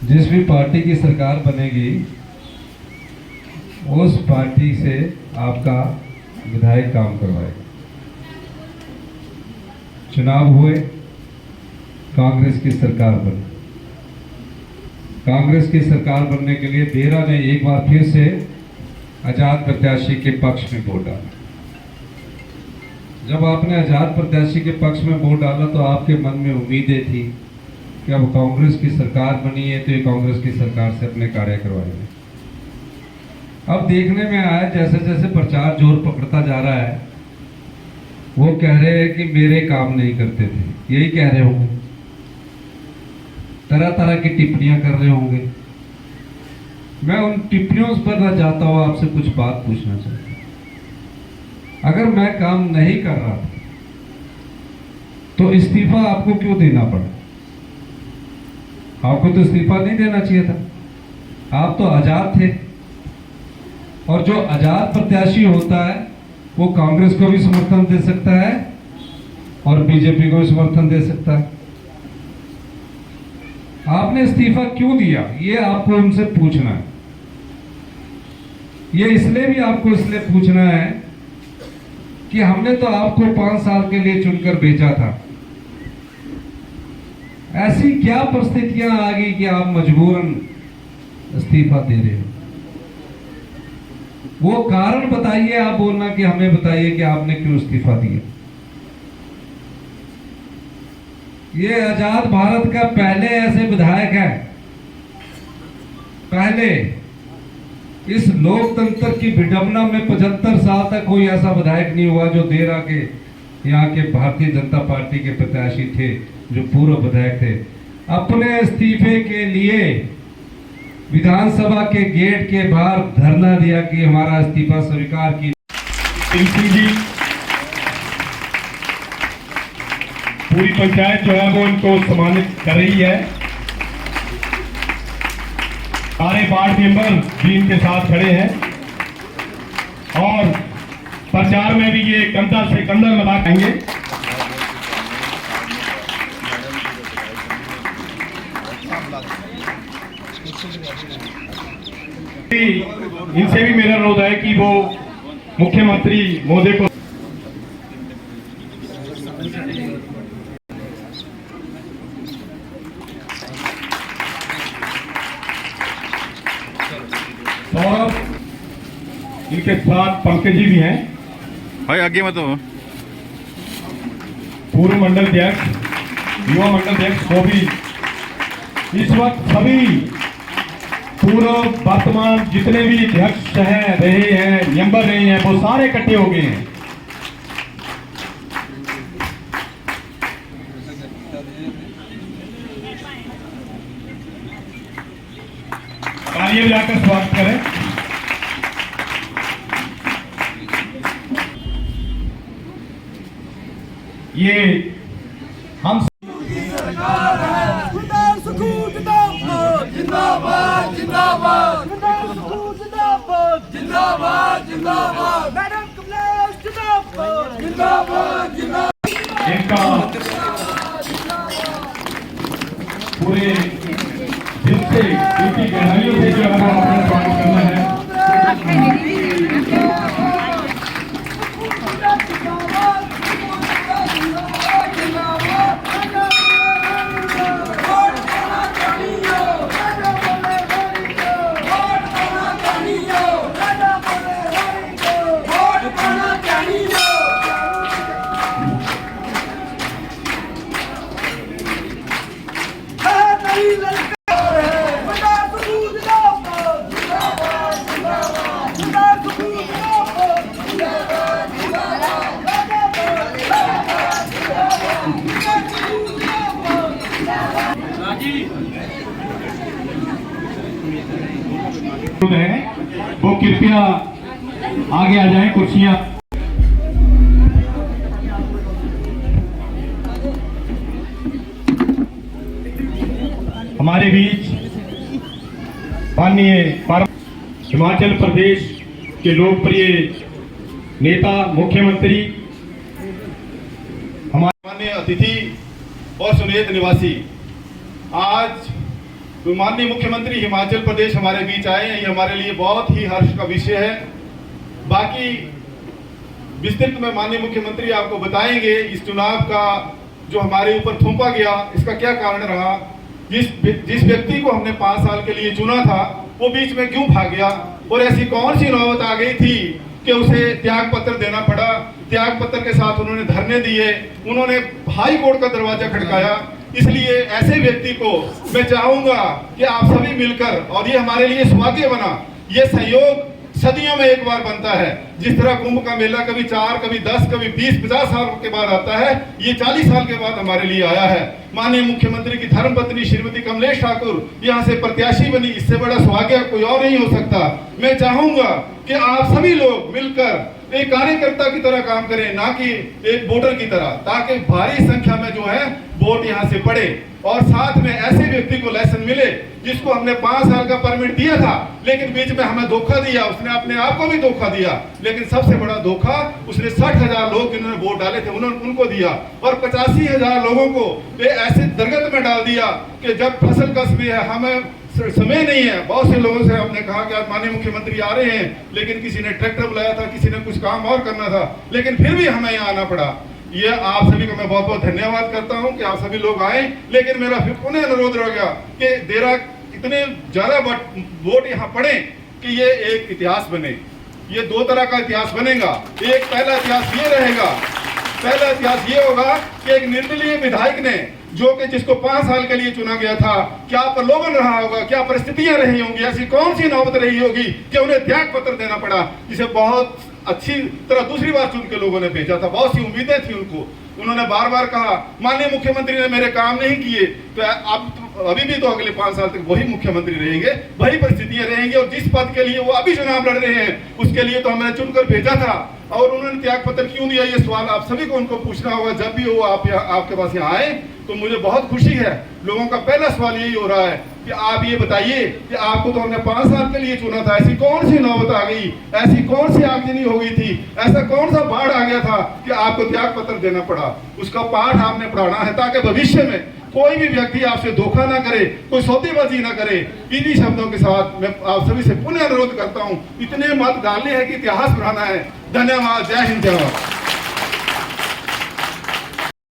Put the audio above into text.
जिस भी पार्टी की सरकार बनेगी उस पार्टी से आपका विधायक काम करवाएगा। चुनाव हुए, कांग्रेस की सरकार बनी। कांग्रेस की सरकार बनने के लिए बेरा ने एक बार फिर से आजाद प्रत्याशी के पक्ष में वोट डाला। जब आपने आजाद प्रत्याशी के पक्ष में वोट डाला तो आपके मन में उम्मीदें थी कि अब कांग्रेस की सरकार बनी है तो ये कांग्रेस की सरकार से अपने कार्य करवाएंगे। अब देखने में आया जैसे जैसे प्रचार जोर पकड़ता जा रहा है, वो कह रहे हैं कि मेरे काम नहीं करते थे, यही कह रहे होंगे, तरह तरह की टिप्पणियां कर रहे होंगे। मैं उन टिप्पणियों पर न जाता हूं, आपसे कुछ बात पूछना चाहता हूं। अगर मैं काम नहीं कर रहा था तो इस्तीफा आपको क्यों देना पड़ा? आपको तो इस्तीफा नहीं देना चाहिए था। आप तो आजाद थे, और जो आजाद प्रत्याशी होता है वो कांग्रेस को भी समर्थन दे सकता है और बीजेपी को भी समर्थन दे सकता है। आपने इस्तीफा क्यों दिया, ये आपको उनसे पूछना है। ये इसलिए भी आपको इसलिए पूछना है कि हमने तो आपको 5 साल के लिए चुनकर भेजा था। ऐसी क्या परिस्थितियां आ गई कि आप मजबूरन इस्तीफा दे रहे हो? वो कारण बताइए, आप बोलना कि हमें बताइए कि आपने क्यों इस्तीफा दिया। ये आजाद भारत का पहले ऐसे विधायक है, पहले इस लोकतंत्र की विडंबना में 75 साल तक कोई ऐसा विधायक नहीं हुआ जो देर आके यहाँ के भारतीय जनता पार्टी के प्रत्याशी थे, जो पूर्व विधायक थे, अपने इस्तीफे के लिए विधानसभा के गेट के बाहर धरना दिया कि हमारा इस्तीफा स्वीकार की। जी पूरी पंचायत जो है वो इनको सम्मानित कर रही है। सारे वार्ड मेंबर भी इनके साथ खड़े हैं और प्रचार में भी ये कंधा से कंधा लगा पाएंगे। इनसे भी मेरा अनुरोध है कि वो मुख्यमंत्री महोदय को सौरभ, इनके साथ पंकज जी भी हैं। भाई आगे मत हो। पूर्व मंडल अध्यक्ष, युवा मंडल अध्यक्ष वो भी इस वक्त सभी पूर्व वर्तमान जितने भी अध्यक्ष हैं, रहे हैं, मेंबर रहे हैं, वो सारे इकट्ठे हो गए हैं। तालियां बजाकर स्वागत करें। ये हम जिंदाबाद जिंदाबाद जिंदाबाद जिंदाबाद मैडम कमलेश जिंदाबाद जिंदाबाद जिंदाबाद। इनका पूरे दिल से, इनकी गहराइयों से जो है वो अपना स्वागत करना है। वो कृपया आगे आ जाएं, कुर्सियां। हमारे बीच माननीय हिमाचल प्रदेश के लोकप्रिय नेता मुख्यमंत्री, हमारे माननीय अतिथि और सुनेत निवासी, आज तो माननीय मुख्यमंत्री हिमाचल प्रदेश हमारे बीच आए हैं, ये हमारे लिए बहुत ही हर्ष का विषय है। बाकी विस्तृत में माननीय मुख्यमंत्री आपको बताएंगे इस चुनाव का जो हमारे ऊपर थोपा गया इसका क्या कारण रहा। जिस व्यक्ति को हमने 5 साल के लिए चुना था वो बीच में क्यों भाग गया, और ऐसी कौन सी नौबत आ गई थी कि उसे त्याग पत्र देना पड़ा। त्याग पत्र के साथ उन्होंने धरने दिए, उन्होंने हाई कोर्ट का दरवाजा खटकाया। इसलिए ऐसे व्यक्ति को मैं चाहूंगा कि आप सभी मिलकर, और ये हमारे लिए सौभाग्य बना, ये सहयोग सदियों में एक बार बनता है। जिस तरह कुंभ का मेला कभी 4, कभी 10, कभी 20, 50 साल के बाद आता है, ये 40 साल के बाद हमारे लिए आया है। माननीय मुख्यमंत्री की धर्मपत्नी श्रीमती कमलेश ठाकुर यहाँ से प्रत्याशी बनी, इससे बड़ा सौभाग्य कोई और नहीं हो सकता। मैं चाहूंगा कि आप सभी लोग मिलकर एक कार्यकर्ता की तरह काम करें, ना कि एक वोटर की तरह, ताकि भारी संख्या में जो है वोट यहाँ से पड़े और साथ में ऐसे व्यक्ति को लाइसेंस मिले जिसको हमने 5 साल का परमिट दिया था, लेकिन बीच में हमें धोखा दिया, उसने अपने आप को भी धोखा दिया। लेकिन सबसे बड़ा धोखा उसने 60,000 लोग जिन्होंने वोट डाले थे उन्होंने उनको दिया, और 85,000 लोगों को ऐसे दरगत में डाल दिया कि जब फसल कसबी है हमें समय नहीं है। बहुत से लोगों से हमने कहा कि आज माननीय मुख्यमंत्री आ रहे हैं, लेकिन किसी ने ट्रैक्टर बुलाया था, किसी ने कुछ काम और करना था, लेकिन फिर भी हमें यहाँ आना पड़ा। ये आप सभी को मैं बहुत बहुत धन्यवाद करता हूँ कि आप सभी लोग आए। लेकिन मेरा फिर पुनः अनुरोध रह गया कि देरा इतने ज्यादा वोट यहाँ पड़े कि ये एक इतिहास बने। ये 2 तरह का इतिहास बनेगा। एक पहला इतिहास ये रहेगा, पहला इतिहास ये होगा कि एक निर्दलीय विधायक ने जो कि जिसको 5 साल के लिए चुना गया था, क्या प्रलोभन रहा होगा, क्या परिस्थितियां रही होंगी, ऐसी कौन सी नौबत रही होगी कि उन्हें त्याग पत्र देना पड़ा, जिसे बहुत अच्छी तरह दूसरी बार चुन के लोगों ने भेजा था। बहुत सी उम्मीदें थी उनको, उन्होंने बार बार कहा माननीय मुख्यमंत्री ने मेरे काम नहीं किए, तो अब अभी भी तो अगले 5 साल तक वही मुख्यमंत्री रहेंगे, वही परिस्थितियां रहेंगी, और जिस पद के लिए वो अभी चुनाव लड़ रहे हैं उसके लिए तो हमने चुनकर भेजा था। और उन्होंने त्याग पत्र क्यों दिया, ये सवाल आप सभी को उनको पूछना होगा जब भी वो आपके पास यहाँ आए। तो मुझे बहुत खुशी है, लोगों का पहला सवाल यही हो रहा है कि आप ये बताइए कि आपको तो हमने 5 साल के लिए चुना था, ऐसी कौन सी नौबत आ गई, ऐसी कौन सी आगजनी हो गई थी, ऐसा कौन सा बाढ़ आ गया था कि आपको त्याग पत्र देना पड़ा। उसका पाठ आपने पढ़ाना है ताकि भविष्य में कोई भी व्यक्ति आपसे धोखा ना करे, कोई सौदेबाजी ना करे। इन्हीं शब्दों के साथ मैं आप सभी से पुनः अनुरोध करता हूँ, इतने मत डालने हैं कि इतिहास बनाना है। धन्यवाद। जय हिंद, जय भारत।